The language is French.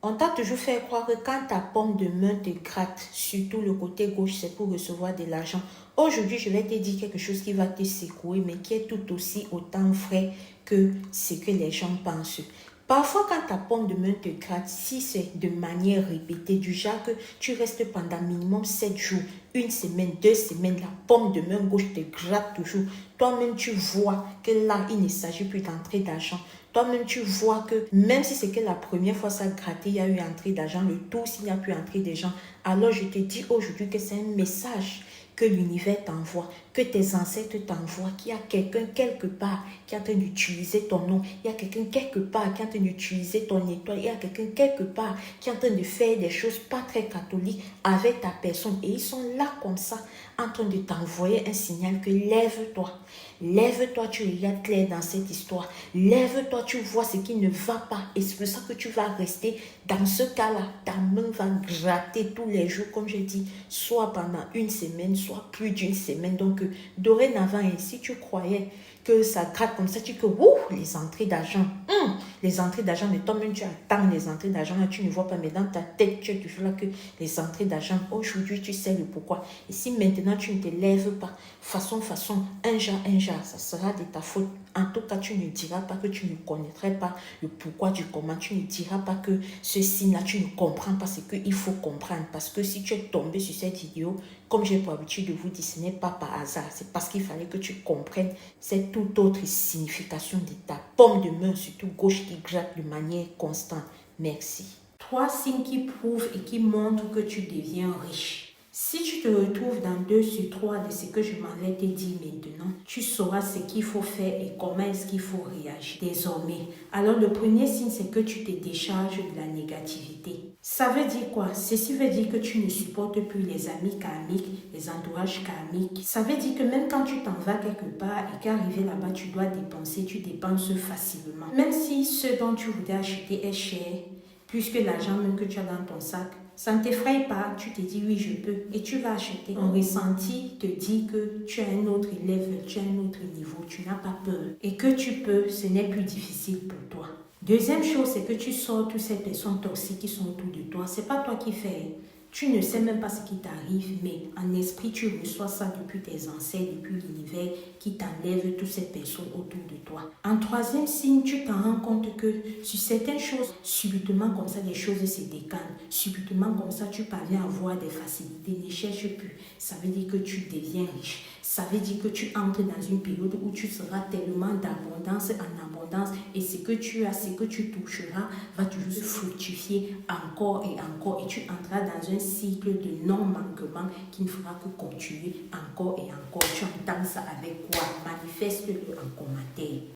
On t'a toujours fait croire que quand ta paume de main te gratte, surtout le côté gauche, c'est pour recevoir de l'argent. Aujourd'hui, je vais te dire quelque chose qui va te secouer, mais qui est tout aussi autant vrai que ce que les gens pensent. Parfois, quand ta paume de main te gratte, si c'est de manière répétée, du genre que tu restes pendant minimum 7 jours, une semaine, 2 semaines, la paume de main gauche te gratte toujours. Toi-même, tu vois que là, il ne s'agit plus d'entrée d'argent. Toi-même, tu vois que même si c'est que la première fois ça grattait, il y a eu entrée d'argent, le tout, s'il n'y a plus entrée d'argent. Alors, je te dis aujourd'hui que c'est un message que l'univers t'envoie, que tes ancêtres t'envoient, qu'il y a quelqu'un quelque part qui est en train d'utiliser ton nom, il y a quelqu'un quelque part qui est en train d'utiliser ton étoile, il y a quelqu'un quelque part qui est en train de faire des choses pas très catholiques avec ta personne. Et ils sont là comme ça, en train de t'envoyer un signal que lève-toi. Lève-toi, tu regardes clair dans cette histoire. Lève-toi, tu vois ce qui ne va pas. Et c'est pour ça que tu vas rester dans ce cas-là. Ta main va gratter tous les jours, comme je dis, soit pendant une semaine, soit plus d'une semaine. Donc, dorénavant, si tu croyais que ça gratte comme ça, tu dis que les entrées d'argent, les entrées d'argent, mais toi-même tu attends les entrées d'argent, là tu ne vois pas, mais dans ta tête tu es toujours là que les entrées d'argent, aujourd'hui tu sais le pourquoi. Et si maintenant tu ne te lèves pas, façon, un genre, ça sera de ta faute. En tout cas, tu ne diras pas que tu ne connaîtrais pas le pourquoi du comment, tu ne diras pas que ce signe-là, tu ne comprends pas ce qu'il faut comprendre. Parce que si tu es tombé sur cette vidéo, comme j'ai pour habitude de vous dire, ce n'est pas par hasard, c'est parce qu'il fallait que tu comprennes cette toute autre signification de ta paume de main, surtout gauche, qui gratte de manière constante. Merci. 3 signes qui prouvent et qui montrent que tu deviens riche. Si tu te retrouves dans 2 sur 3 de ce que je m'en vais te dire maintenant, tu sauras ce qu'il faut faire et comment est-ce qu'il faut réagir désormais. Alors le premier signe, c'est que tu te décharges de la négativité. Ça veut dire quoi? Ceci veut dire que tu ne supportes plus les amis karmiques, les entourages karmiques. Ça veut dire que même quand tu t'en vas quelque part et qu'arrivé là-bas, tu dois dépenser, tu dépenses facilement. Même si ce dont tu voudrais acheter est cher, plus que l'argent même que tu as dans ton sac, ça ne t'effraie pas, tu te dis oui je peux et tu vas acheter. Ton ressenti te dit que tu as un autre level, tu as un autre niveau, tu n'as pas peur. Et que tu peux, ce n'est plus difficile pour toi. Deuxième chose, c'est que tu sors toutes ces personnes toxiques qui sont autour de toi. C'est pas toi qui fais. Tu ne sais même pas ce qui t'arrive, mais en esprit, tu reçois ça depuis tes ancêtres, depuis l'univers qui t'enlève toutes ces personnes autour de toi. En troisième signe, tu t'en rends compte que sur certaines choses, subitement comme ça, les choses se décalent. Subitement comme ça, tu parviens à avoir des facilités. Ne cherche plus. Ça veut dire que tu deviens riche. Ça veut dire que tu entres dans une période où tu seras tellement d'abondance en abondance et ce que tu as, ce que tu toucheras va toujours fructifier encore et tu entreras dans un cycle de non-manquement qui ne fera que continuer encore et encore. Tu entends ça avec quoi? Manifeste-le en commentaire.